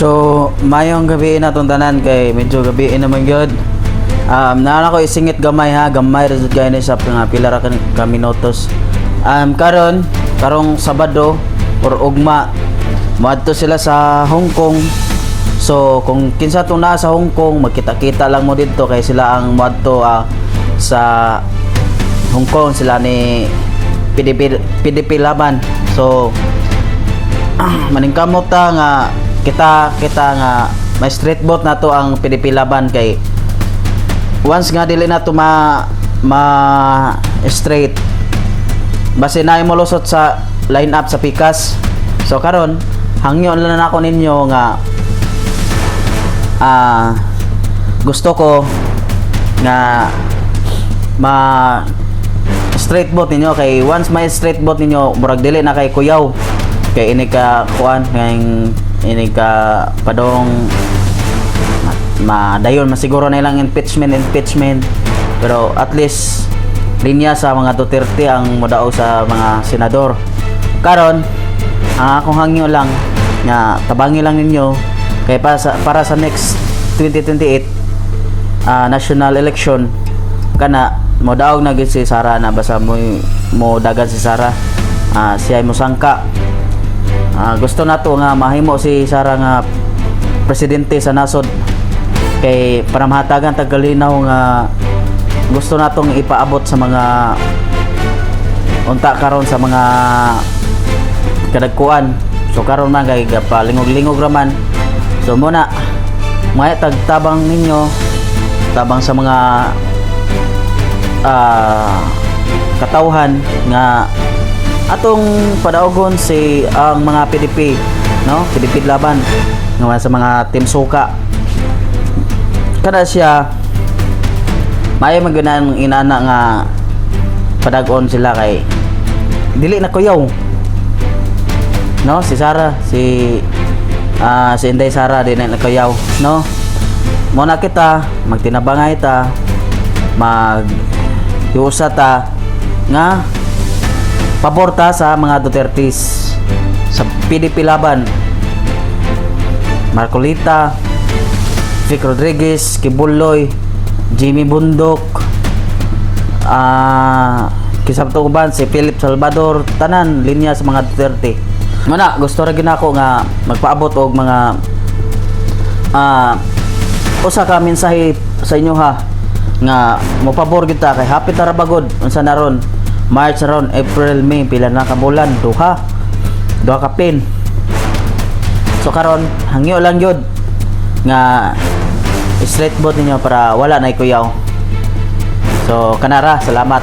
So, mayong gabi na itong tanan kay medyo gabi naman yun. Naan ako isingit gamay ha, gamay result gaya sa nga pila ra ka minutos. Karong Sabado or ugma, moadto sila sa Hong Kong. So, kung kinsa to na sa Hong Kong, magkita-kita lang mo dito kay sila ang moadto sa Hong Kong, sila ni PDP Laban. So, maningkamot ta nga kita nga may street boat na to ang PDP Laban kay once nga dili na to ma straight base na mo lusot sa line up sa Pikas. So karon hangyo lang nako ninyo nga gusto ko nga ma straight boat ninyo kay once may straight boat ninyo murag dili na kay kuyaw kay ini ka kuan ngayong ini ka padong dayon masiguro na ilang impeachment pero at least linya sa mga Duterte ang modao sa mga senador. Karon ang akong hangyo lang nga tabangi lang ninyo kay para sa next 2028 national election kana modaog na gid si Sara na basta mo dagan si Sara siya mo sangka. Gusto nato nga mahimo si Sara nga presidente sa nasod kay para mahatagan tagalinaw nga gusto natong ipaabot sa mga unta karon sa mga kadagkuan. So karon man kay palingog-lingog raman. So muna may tagtabang ninyo tabang sa mga katawhan nga atong padaogon si ang mga PDP, no? PDP Laban nga sa mga team suka. Kada siya may maganan inana nga padagon sila kay dili na kuyaw. No, si Sara, si Inday Sara din na kuyaw, no? Muna kita magtinabangay ta, mag-iusa ta nga paborta sa mga Dutertes sa PDP Laban. Marcolita, Vic Rodriguez, Kibuloy, Jimmy Bundok, kisab to uban si Philip Salvador, tanan linya sa mga Duterte. Muna gusto ra ginako nga magpaabot og mga usa ka mensahe sa inyo ha nga mopabor kita kay hapit ra bagod unsa na ron March around April, May pila na ka bulan duha ka pin. So karon hangyo lang yun nga straight boat ninyo para wala na ikuyaw. So kanara salamat.